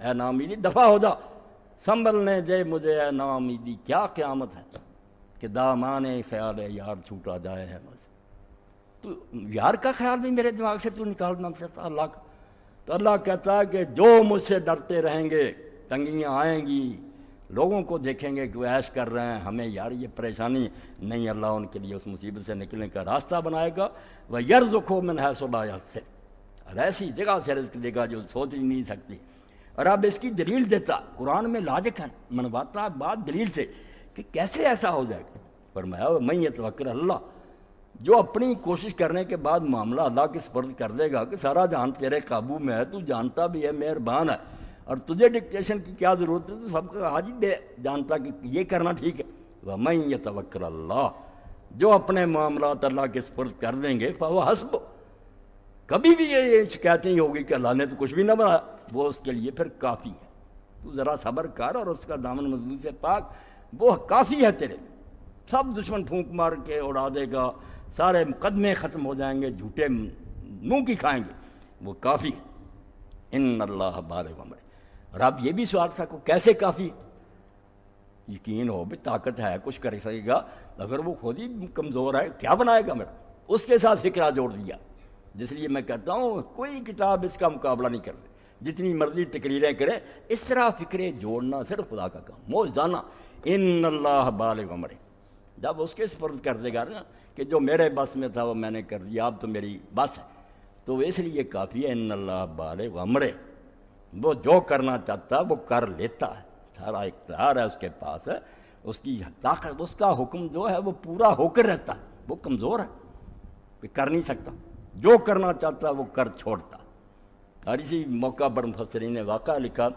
اے ناامیدی دفع ہو جا، سنبھلنے دے مجھے اے ناامیدی، کیا قیامت ہے کہ دامان خیال یار چھوٹا جائے ہے بس۔ تو یار کا خیال بھی میرے دماغ سے تو نکالنا چاہتا اللہ کا۔ تو اللہ کہتا ہے کہ جو مجھ سے ڈرتے رہیں گے، تنگیاں آئیں گی، لوگوں کو دیکھیں گے کہ وہ عیش کر رہے ہیں، ہمیں یار یہ پریشانی نہیں، اللہ ان کے لیے اس مصیبت سے نکلنے کا راستہ بنائے گا۔ وَيَرْزُقْهُ مِنْ حَيْثُ لَا يَحْتَسِبُ، اور ایسی جگہ سے رزق دے گا جو سوچ ہی نہیں سکتی۔ اور اب اس کی دلیل دیتا، قرآن میں لاجک ہے، منواتا بات دلیل سے کہ کیسے ایسا ہو جائے گا۔ فرمایا وَمَن يَتَوَکَّلْ عَلَى اللَّهِ، جو اپنی کوشش کرنے کے بعد معاملہ اللہ کے سپرد کر دے گا کہ سارا جہان تیرے قابو میں ہے، تو جانتا بھی ہے، مہربان ہے، اور تجھے ڈکٹیشن کی کیا ضرورت ہے، تو سب کا آج ہی جانتا کہ یہ کرنا ٹھیک ہے۔ وَمَن يَتَوَکَّلْ عَلَى اللَّهِ، جو اپنے معاملات اللہ کے سپرد کر دیں گے فَهُوَ حَسْبُهُ، کبھی بھی یہ شکایت نہیں ہوگی کہ اللہ نے تو کچھ بھی نہ بنایا، وہ اس کے لیے پھر کافی ہے۔ تو ذرا صبر کر اور اس کا دامن مضبوطی سے پاک، وہ کافی ہے تیرے لیے۔ سب دشمن پھونک مار کے اڑا دے گا، سارے مقدمے ختم ہو جائیں گے، جھوٹے منہ کی کھائیں گے، وہ کافی ہے۔ ان اللہ بالغ امرہ۔ اور اب یہ بھی سوال تھا کہ کیسے کافی؟ یقین ہو بھی طاقت ہے، کچھ کر سکے گا، اگر وہ خود ہی کمزور ہے کیا بنائے گا میرا؟ اس کے ساتھ فکرہ جوڑ دیا، جس لیے میں کہتا ہوں کوئی کتاب اس کا مقابلہ نہیں کر رہی، جتنی مرضی تقریریں کرے، اس طرح فکریں جوڑنا صرف خدا کا کام، موجزانہ۔ ان اللہ بالغ امرہ، جب اس کے سپرد کر دے گا نا کہ جو میرے بس میں تھا وہ میں نے کر دیا، اب تو میری بس ہے، تو اس لیے کافی ہے۔ ان اللہ بالغ امرہ، وہ جو کرنا چاہتا وہ کر لیتا ہے، سارا اختیار ہے اس کے پاس ہے، اس کی طاقت، اس کا حکم جو ہے وہ پورا ہو کر رہتا ہے، وہ کمزور ہے کہ کر نہیں سکتا، جو کرنا چاہتا وہ کر چھوڑتا۔ اور اسی موقع پر مفسرین نے واقعہ لکھا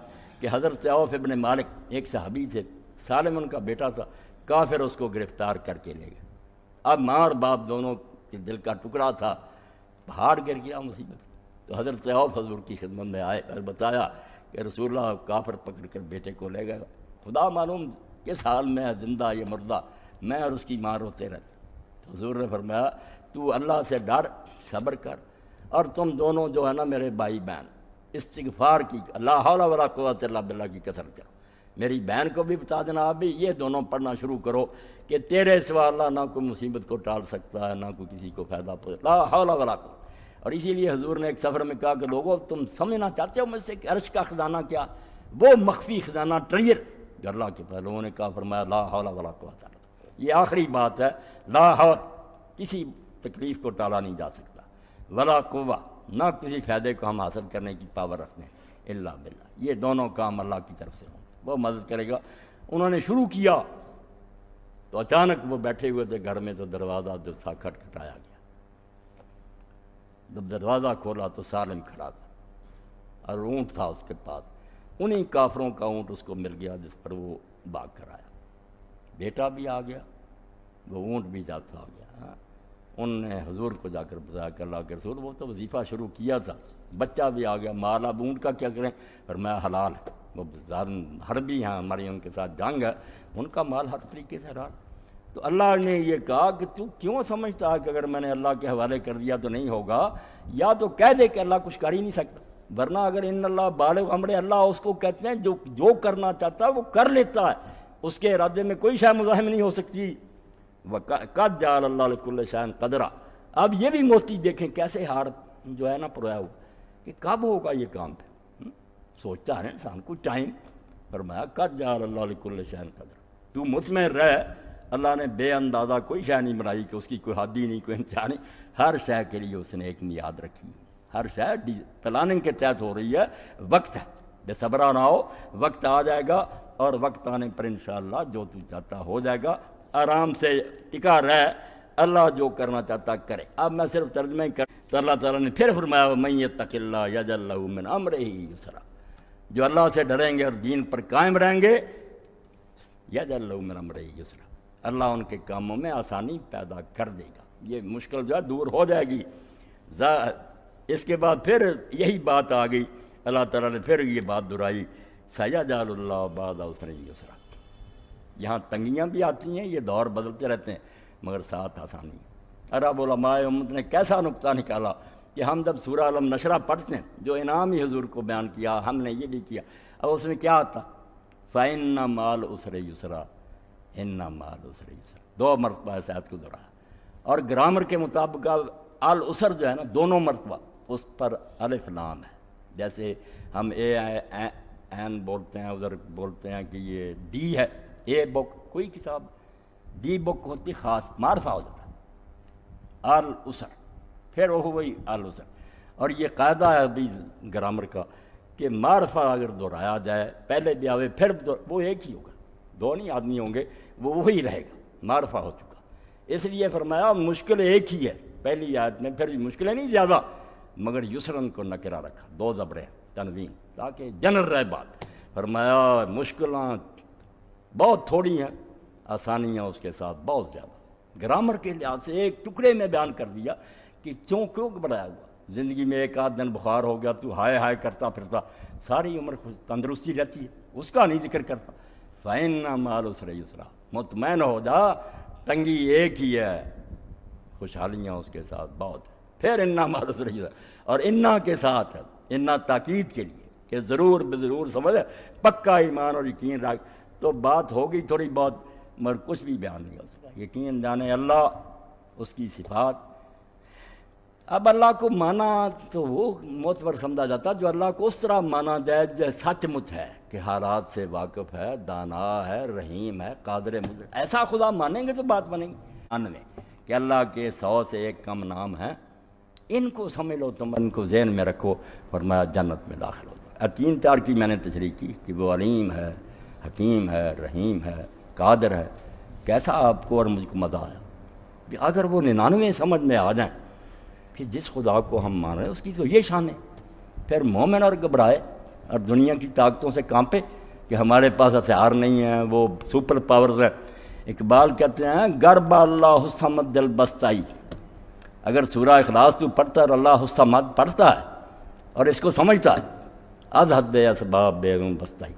کہ حضرت عوف ابن مالک ایک صحابی تھے، سالم ان کا بیٹا تھا، کافر اس کو گرفتار کر کے لے گئے۔ اب ماں اور باپ دونوں کے دل کا ٹکڑا تھا، پہاڑ گر گیا مصیبت۔ تو حضرت عوف حضور کی خدمت میں آئے اور بتایا کہ رسول اللہ کافر پکڑ کر بیٹے کو لے گئے، خدا معلوم کس حال میں ہے، زندہ یا مردہ، میں اور اس کی ماں روتے رہتے۔ تو حضور نے فرمایا تو اللہ سے ڈر، صبر کر، اور تم دونوں جو ہے نا میرے بھائی بہن، استغفار کی، لا حول ولا قوت الا باللہ کی کثرت کرو۔ میری بہن کو بھی بتا دینا، آپ بھی یہ دونوں پڑھنا شروع کرو کہ تیرے سوا اللہ نہ کوئی مصیبت کو ٹال سکتا ہے، نہ کوئی کسی کو فائدہ پہنچے، لا حول ولا قوت۔ اور اسی لیے حضور نے ایک سفر میں کہا کہ لوگوں تم سمجھنا چاہتے ہو مجھ سے کہ عرش کا خزانہ کیا، وہ مخفی خزانہ ٹریئر جو اللہ کے پاس، لوگوں نے کہا، فرمایا لا حول ولا قوت الا باللہ، یہ آخری بات ہے، لا حول، کسی تکلیف کو ٹالا نہیں جا سکتا، ولا قوہ، نہ کسی فائدے کو ہم حاصل کرنے کی پاور رکھتے ہیں الا باللہ، یہ دونوں کام اللہ کی طرف سے ہوں، وہ مدد کرے گا۔ انہوں نے شروع کیا تو اچانک وہ بیٹھے ہوئے تھے گھر میں، تو دروازہ جو تھا کھٹکھٹایا گیا۔ جب دروازہ کھولا تو سالم کھڑا تھا اور اونٹ تھا اس کے پاس، انہی کافروں کا اونٹ اس کو مل گیا جس پر وہ بھاگ کر آیا، بیٹا بھی آ گیا، وہ اونٹ بھی جاتا آ گیا۔ ان نے حضور کو جا کر بتایا کہ اللہ کے رسول وہ تو وظیفہ شروع کیا تھا، بچہ بھی آ گیا، مال اب اونٹ کا کیا کریں؟ فرمایا حلال ہے، وہ حربی ہیں، ہماری ان کے ساتھ جنگ ہے، ان کا مال ہر طریقے سے حلال۔ تو اللہ نے یہ کہا کہ تو کیوں سمجھتا ہے کہ اگر میں نے اللہ کے حوالے کر دیا تو نہیں ہوگا، یا تو کہہ دے کہ اللہ کچھ کر ہی نہیں سکتا، ورنہ اگر ان اللہ بالغ امرہ، اللہ اس کو کہتے ہیں جو کرنا چاہتا ہے وہ کر لیتا ہے، اس کے ارادے میں کوئی شے مزاحم نہیں ہو سکتی۔ قد جعل اللہ لکل شیء قدرا۔ اب یہ بھی موتی دیکھیں کیسے ہار جو ہے نا پرویا ہوا کہ کب ہوگا یہ کام پہ، سوچتا ہے انسان کو ٹائم۔ فرمایا قد جعل اللہ لکل شیء قدرا، تو مطمئن رہ، اللہ نے بے اندازہ کوئی شے نہیں بنائی کہ اس کی کوئی حد ہی نہیں، کوئی انتہا نہیں، ہر شے کے لیے اس نے ایک میعاد رکھی ہے، ہر شے پلاننگ کے تحت ہو رہی ہے، وقت ہے، بے صبرا نہ ہو، وقت آ جائے گا، اور وقت آنے پر انشاءاللہ جو تو چاہتا ہو جائے گا، آرام سے ٹکا رہ، اللہ جو کرنا چاہتا کرے۔ اب میں صرف ترجمہ ہی کر، تو اللہ تعالیٰ نے پھر فرمایا وَمَن يَتَّقِ اللَّهَ يَجْعَل لَّهُ مِنْ أَمْرِهِ يُسْرًا، جو اللہ سے ڈریں گے اور دین پر قائم رہیں گے، يَجْعَل لَّهُ مِنْ أَمْرِهِ يُسْرًا، اللہ ان کے کاموں میں آسانی پیدا کر دے گا، یہ مشکل جو ہے دور ہو جائے گی۔ اس کے بعد پھر یہی بات آ گئی، اللہ تعالیٰ نے پھر یہ بات دہرائی، سَيَجْعَلُ اللَّهُ بَعْدَ عُسْرٍ يُسْرًا۔ یہاں تنگیاں بھی آتی ہیں، یہ دور بدلتے رہتے ہیں، مگر ساتھ آسانی۔ عرب علماء امت نے کیسا نقطہ نکالا کہ ہم جب سورہ علم نشرہ پڑھتے ہیں جو انعام ہی حضور کو بیان کیا، ہم نے یہ بھی کیا، اب اس میں کیا آتا؟ فَإِنَّ مَعَ الْعُسْرِ يُسْرًا إِنَّ مَعَ الْعُسْرِ يُسْرًا، 2 مرتبہ اس آیت کو دہرایا۔ اور گرامر کے مطابق العسر جو ہے نا دونوں مرتبہ اس پر الف لام ہے، جیسے ہم اے این بولتے ہیں، ادھر بولتے ہیں کہ یہ ڈی ہے، اے بک کوئی کتاب، ڈی بک ہوتی خاص معرفہ ہو جاتا ہے العسر، پھر وہ وہی العسر۔ اور یہ قاعدہ ہے ابھی گرامر کا کہ معرفہ اگر دہرایا جائے پہلے بھی آوے پھر وہ ایک ہی ہوگا، 2 نہیں آدمی ہوں گے، وہ وہی رہے گا، معرفہ ہو چکا۔ اس لیے فرمایا مشکل ایک ہی ہے پہلی آیت میں، پھر بھی مشکلیں نہیں زیادہ، مگر یسرن کو نکرہ رکھا، 2 زبریں تنوین تاکہ جنرل رہے بات۔ فرمایا مشکلیں بہت تھوڑی ہیں، آسانیاں اس کے ساتھ بہت زیادہ۔ گرامر کے لحاظ سے ایک ٹکڑے میں بیان کر دیا کہ کیوں بڑھایا ہوا۔ زندگی میں ایک آدھ دن بخار ہو گیا تو ہائے ہائے کرتا پھرتا، ساری عمر تندرستی رہتی ہے، اس کا نہیں ذکر کرتا۔ فَإِنَّ مَعَ الْعُسْرِ يُسْرًا، مطمئن ہو جا، تنگی ایک ہی ہے، خوشحالیاں اس کے ساتھ بہت ہے۔ پھر اِنَّ مَعَ الْعُسْرِ يُسْرًا، اور اِنَّا کے ساتھ ہے، اِنَّا تاکید کے لیے کہ ضرور بضرور سمجھ، پکا ایمان اور یقین رکھ، تو بات ہوگی تھوڑی بہت مگر کچھ بھی بیان نہیں ہو سکا۔ یقین جانے اللہ، اس کی صفات۔ اب اللہ کو مانا تو وہ معتبر سمجھا جاتا جو اللہ کو اس طرح مانا جائے جو سچ مچ ہے، کہ حالات سے واقف ہے، دانا ہے، رحیم ہے، قادر مطلق۔ ایسا خدا مانیں گے تو بات بنے گی۔ ان میں کہ اللہ کے 100 سے 1 کم نام ہیں، ان کو سمجھ لو، تم ان کو ذہن میں رکھو، فرمایا جنت میں داخل ہو جاؤ۔ 3-4 کی میں نے تشریح کی کہ وہ علیم ہے، حکیم ہے، رحیم ہے، قادر ہے۔ کیسا آپ کو اور مجھ کو مزہ آیا کہ اگر وہ 99 سمجھ میں آ جائیں کہ جس خدا کو ہم مان رہے ہیں اس کی تو یہ شان ہے، پھر مومن اور گھبرائے اور دنیا کی طاقتوں سے کانپے کہ ہمارے پاس ہتھیار نہیں ہیں، وہ سپر پاورز ہے۔ اقبال کہتے ہیں گرب اللہ الصمد دل بستائی، اگر سورہ اخلاص تو پڑھتا ہے اور اللہ الصمد پڑھتا ہے اور اس کو سمجھتا ہے، از حد اسباب بیگم بستائی،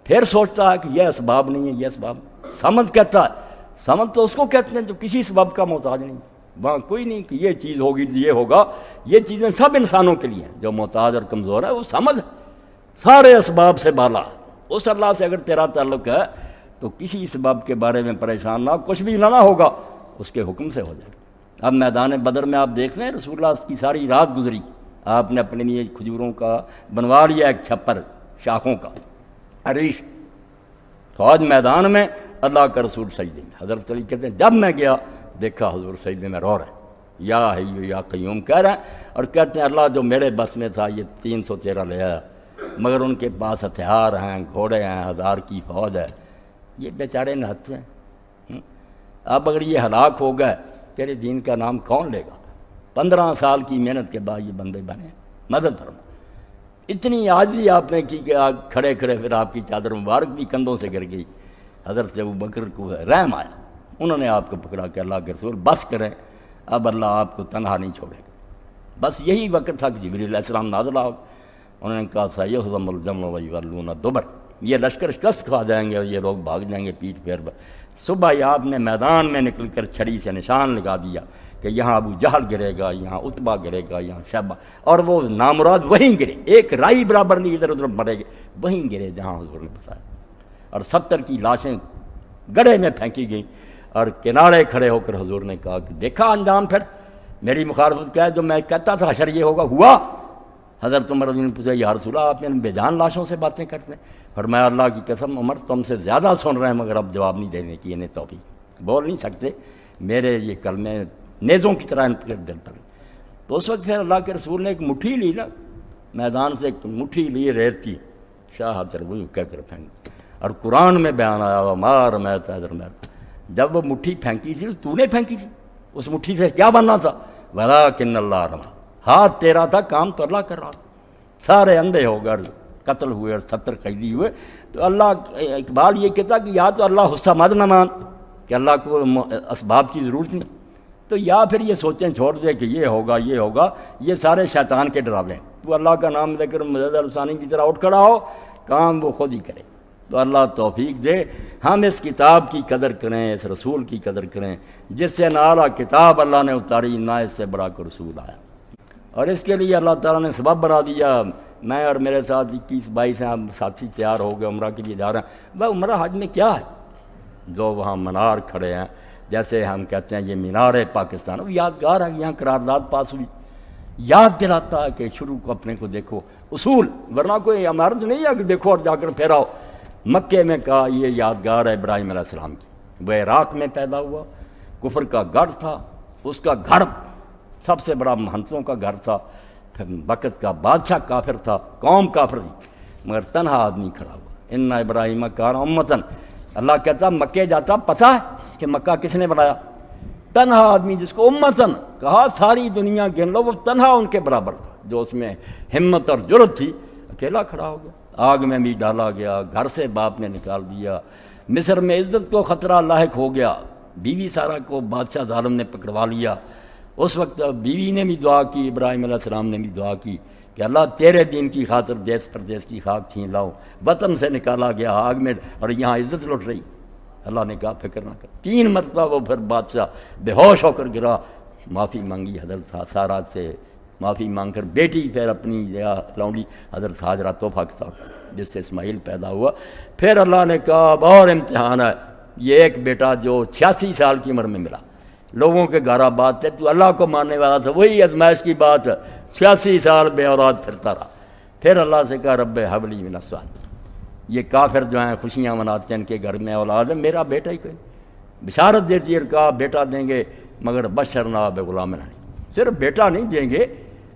پھر سوچتا ہے کہ یہ اسباب نہیں ہے، یہ اسباب سمجھ کہتا ہے۔ سمجھ تو اس کو کہتے ہیں جو کسی سبب کا محتاج نہیں، وہاں کوئی نہیں کہ یہ چیز ہوگی تو یہ ہوگا، یہ چیزیں سب انسانوں کے لیے ہیں۔ جو محتاج اور کمزور ہے وہ سمجھ سارے اسباب سے بالا ہے۔ اس اللہ سے اگر تیرا تعلق ہے تو کسی سبب کے بارے میں پریشان نہ، کچھ بھی نہ ہوگا، اس کے حکم سے ہو جائے گا۔ اب میدان بدر میں آپ دیکھ لیں، رسول اللہ کی ساری رات گزری، آپ نے اپنے لیے کھجوروں کا بنوا لیا ایک چھپر شاخوں کا، عریش، فوج میدان میں، اللہ کا رسول سجدے میں۔ حضرت علی کہتے ہیں جب میں گیا دیکھا حضور سجدے میں رو رہے ہیں، یا حی یا قیوم کہہ رہے ہیں، اور کہتے ہیں اللہ جو میرے بس میں تھا یہ 313 لے آیا، مگر ان کے پاس ہتھیار ہیں، گھوڑے ہیں، 1000 کی فوج ہے، یہ بیچارے نہتے ہیں۔ اب اگر یہ ہلاک ہو گئے تیرے دین کا نام کون لے گا؟ 15 سال کی محنت کے بعد یہ بندے بنے، مدد فرما۔ اتنی عاجزی آپ نے کی کہ کھڑے کھڑے پھر آپ کی چادر مبارک بھی کندھوں سے گر گئی۔ حضرت ابوبکر کو رحم آیا، انہوں نے آپ کو پکڑا کہ اللہ کے رسول بس کریں، اب اللہ آپ کو تنہا نہیں چھوڑے گا۔ بس یہی وقت تھا کہ جبریل علیہ السلام نازل آؤ، انہوں نے کہا سیہزم الجمع ویولون الدبر، یہ لشکر شکست کھا جائیں گے اور یہ لوگ بھاگ جائیں گے پیٹھ پھیر پر۔ صبح ہی آپ نے میدان میں نکل کر چھڑی سے نشان لگا دیا کہ یہاں ابو جہل گرے گا، یہاں عتبہ گرے گا، یہاں شیبہ، اور وہ نامراد وہیں گرے، ایک رائی برابر نہیں ادھر ادھر مرے گے، وہیں گرے جہاں حضور نے بتایا۔ اور 70 کی لاشیں گڑھے میں پھینکی گئیں، اور کنارے کھڑے ہو کر حضور نے کہا کہ دیکھا انجام پھر میری مخالفت کیا ہے، جو میں کہتا تھا حشر یہ ہوگا ہوا۔ حضرت عمر رضی اللہ عنہ نے پوچھا یا رسول اللہ آپ نے بے جان لاشوں سے باتیں کرتے ہیں؟ فرمایا اللہ کی قسم عمر تم سے زیادہ سن رہے ہیں مگر اب جواب نہیں دینے کی انہیں توفیق، بول نہیں سکتے، میرے یہ کلمے نیزوں کی طرح ان پر دل پر۔ تو اس وقت پھر اللہ کے رسول نے ایک مٹھی لی نا، میدان سے ایک مٹھی لی ریت کی، شاہ وہ کہہ کر پھینک، اور قرآن میں بیان آیا ہوا مار میں تیدر میں، جب وہ مٹھی پھینکی تھی تو نے پھینکی تھی، اس مٹھی سے کیا بننا تھا؟ ولیکن اللہ رما، ہاتھ تیرا تھا، کام تو اللہ کر رہا تھا۔ سارے اندھے ہو گئے، قتل ہوئے اور 70 قیدی ہوئے۔ تو اللہ اقبال یہ کہتا کہ یا تو اللہ حصہ مد نہ مان کہ اللہ کو اسباب کی ضرورت نہیں، تو یا پھر یہ سوچیں چھوڑ دے کہ یہ ہوگا یہ ہوگا، یہ سارے شیطان کے ڈراوے ہیں۔ تو اللہ کا نام لے کر مجد الثانی کی طرح اٹھ کھڑا ہو، کام وہ خود ہی کرے۔ تو اللہ توفیق دے ہم اس کتاب کی قدر کریں، اس رسول کی قدر کریں جس سے نہ اعلیٰ کتاب اللہ نے اتاری، نہ اس سے بڑا کوئی رسول آیا۔ اور اس کے لیے اللہ تعالیٰ نے سبب بنا دیا. میں اور میرے ساتھ 21-22 ہیں ساتھی تیار ہو گئے, عمرہ کے لیے جا رہے ہیں. بھائی عمرہ حج میں کیا ہے؟ جو وہاں منار کھڑے ہیں, جیسے ہم کہتے ہیں یہ مینار ہے پاکستان, وہ یادگار ہے. یہاں قرارداد پاس ہوئی, یاد دلاتا ہے کہ شروع کو اپنے کو دیکھو, اصول, ورنہ کوئی عمارت نہیں ہے کہ دیکھو اور جا کر پھر آؤ. مکے میں کہا یہ یادگار ہے ابراہیم علیہ السلام کی. وہ عراق میں پیدا ہوا, کفر کا گڑھ تھا, اس کا گھر سب سے بڑا مہنتوں کا گھر تھا. پھر وقت کا بادشاہ کافر تھا, قوم کافر تھی, مگر تنہا آدمی کھڑا ہوا. ان ابراہیم کان امتن, اللہ کہتا مکے جاتا, پتہ ہے کہ مکہ کس نے بنایا؟ تنہا آدمی جس کو امتن کہا, ساری دنیا گن لو, وہ تنہا ان کے برابر تھا. جو اس میں ہمت اور جرت تھی, اکیلا کھڑا ہو گیا. آگ میں بھی ڈالا گیا, گھر سے باپ نے نکال دیا, مصر میں عزت کو خطرہ لاحق ہو گیا, بیوی سارا کو بادشاہ ظالم نے پکڑوا لیا. اس وقت بیوی نے بھی دعا کی, ابراہیم علیہ السلام نے بھی دعا کی کہ اللہ تیرے دین کی خاطر دیس پردیس کی خاک چھین لاؤ. وطن سے نکالا گیا آگ میں, اور یہاں عزت لٹ رہی. اللہ نے کہا فکر نہ کر. 3 مرتبہ وہ پھر بادشاہ بے ہوش ہو کر گرا, معافی مانگی حضرت سارا سے, معافی مانگ کر بیٹی پھر اپنی لونڈی حضرت حاجرہ تحفہ کے طور پر, جس سے اسماعیل پیدا ہوا. پھر اللہ نے کہا اب اور امتحان ہے. یہ ایک بیٹا جو 86 سال کی عمر میں ملا, لوگوں کے گھر آباد تھے, تو اللہ کو ماننے والا تھا, وہی آزمائش کی بات ہے. 86 سال بے اولاد پھرتا رہا. پھر اللہ سے کہا رب حب لی من الصالحین. یہ کافر جو ہیں خوشیاں مناتے ہیں, ان کے گھر میں اولاد ہے, میرا بیٹا ہی کوئی. بشارت دیتی ہے, کہا بیٹا دیں گے, مگر بشرنا بغلام حلیم. صرف بیٹا نہیں دیں گے,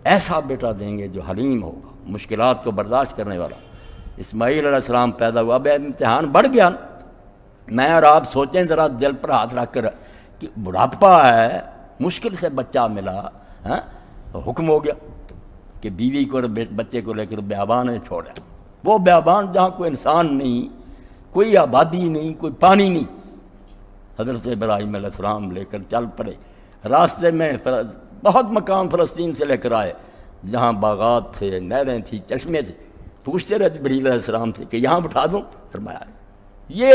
ایسا بیٹا دیں گے جو حلیم ہوگا, مشکلات کو برداشت کرنے والا. اسماعیل علیہ السلام پیدا ہوا. اب امتحان بڑھ گیا. میں اور آپ سوچیں ذرا دل پر ہاتھ رکھ کر کہ بڑھاپا ہے, مشکل سے بچہ ملا, حکم ہو گیا کہ بیوی کو اور بچے کو لے کر بیابان میں چھوڑا. وہ بیابان جہاں کوئی انسان نہیں, کوئی آبادی نہیں, کوئی پانی نہیں. حضرت ابراہیم علیہ السلام لے کر چل پڑے. راستے میں بہت مقام فلسطین سے لے کر آئے, جہاں باغات تھے, نہریں تھیں, چشمے تھے. پوچھتے رہے جبریل علیہ السلام سے کہ یہاں بٹھا دوں؟ فرمایا یہ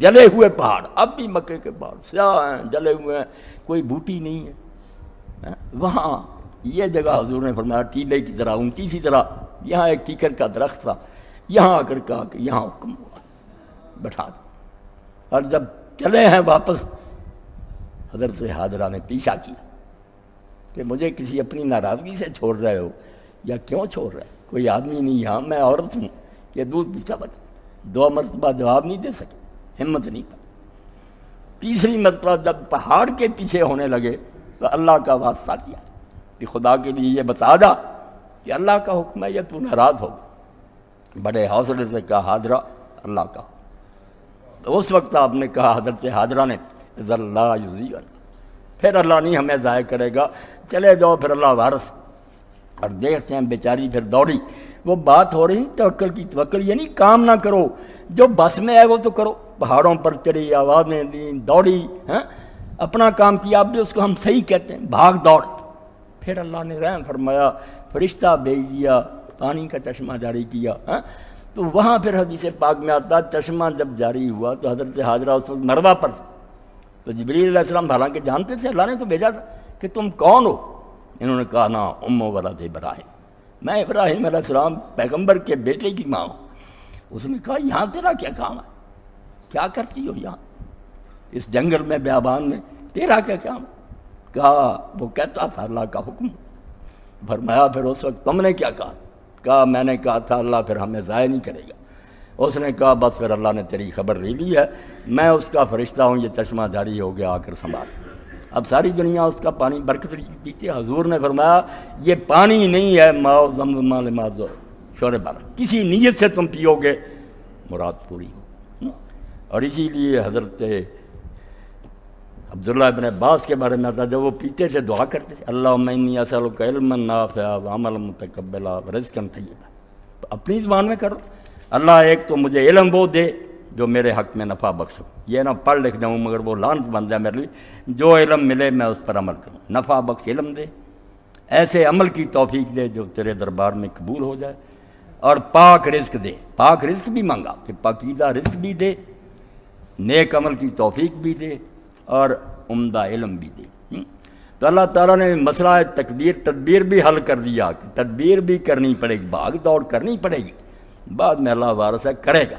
جلے ہوئے پہاڑ, اب بھی مکے کے پہاڑ سیاہ ہیں, جلے ہوئے ہیں, کوئی بوٹی نہیں ہے وہاں. یہ جگہ حضور نے فرمایا ٹیلے کی طرح, اونٹی سی طرح. یہاں ایک کیکر کا درخت تھا, یہاں آ کر کہا کہ یہاں حکم ہوا بٹھا دو. اور جب چلے ہیں واپس, حضرت حاجرہ نے پیچھا کیا کہ مجھے کسی اپنی ناراضگی سے چھوڑ رہے ہو یا کیوں چھوڑ رہے؟ کوئی آدمی نہیں یہاں, میں عورت ہوں. یہ دودھ پیچھا بچ. 2 مرتبہ جواب نہیں دے سکے, ہمت نہیں پائی. تیسری مرتبہ جب پہاڑ کے پیچھے ہونے لگے تو اللہ کا واسطہ کیا کہ خدا کے لیے یہ بتا دا کہ اللہ کا حکم ہے, یہ تو ناراض ہوگا. بڑے حوصلے سے کہا حاجرہ اللہ کا. تو اس وقت آپ نے کہا حضرت حاجرہ نے ذلّا یضیعن, پھر اللہ نہیں ہمیں ضائع کرے گا, چلے جاؤ. پھر اللہ وارث. اور دیکھتے ہیں بیچاری پھر دوڑی. وہ بات ہو رہی توکل کی. توکل یہ نہیں کام نہ کرو, جو بس میں ہے وہ تو کرو. پہاڑوں پر چڑھی, آوازیں دیں, دوڑی, اپنا کام کیا. اب بھی اس کو ہم صحیح کہتے ہیں, بھاگ دوڑ. پھر اللہ نے رحم فرمایا, فرشتہ بھیج دیا, پانی کا چشمہ جاری کیا. تو وہاں پھر حدیث پاک میں آتا, چشمہ جب جاری ہوا تو حضرت حاجرہ اس وقت مروہ پر. تو جبریل علیہ السلام حالانکہ جانتے تھے, اللہ نے تو بھیجا کہ تم کون ہو. انہوں نے کہا نا ام ولد ابراہیم, میں ابراہیم علیہ السلام پیغمبر کے بیٹے کی ماں ہوں. اس نے کہا یہاں تیرا کیا کام ہے, کیا کرتی ہو یہاں اس جنگل میں بیابان میں, تیرا کیا کام؟ کہا وہ کہتا تھا اللہ کا حکم. فرمایا پھر اس وقت تم نے کیا کہا؟ کہا میں نے کہا تھا اللہ پھر ہمیں ضائع نہیں کرے گا. اس نے کہا بس پھر اللہ نے تیری خبر لے لی ہے, میں اس کا فرشتہ ہوں, یہ چشمہ جاری ہو گیا, آ کر سنبھال. اب ساری دنیا اس کا پانی برکت پیتی. حضور نے فرمایا یہ پانی نہیں ہے ماؤ زمزم لما شوربہ, کسی نیت سے تم پیو گے مراد پوری ہو. اور اسی لیے حضرت عبداللہ ابن عباس کے بارے میں آتا, جب وہ پیتے تھے دعا کرتے تھے اللہم انی اسألک علما نافعا وعملا متقبلا ورزقا طیبا. اپنی زبان میں کرو, اللہ ایک تو مجھے علم وہ دے جو میرے حق میں نفع بخشو, یہ نہ پڑھ لکھ جاؤں مگر وہ لعنت بن جائے میرے لیے. جو علم ملے میں اس پر عمل کروں, نفع بخش علم دے, ایسے عمل کی توفیق دے جو تیرے دربار میں قبول ہو جائے, اور پاک رزق دے. پاک رزق بھی مانگا کہ پاکیزہ رزق بھی دے, نیک عمل کی توفیق بھی دے, اور عمدہ علم بھی دے. تو اللہ تعالیٰ نے مسئلہ تدبیر بھی حل کر دیا کہ تدبیر بھی کرنی پڑے گی، بھاگ دوڑ کرنی پڑے گی، بعد میں اللہ وارث ہے کرے گا۔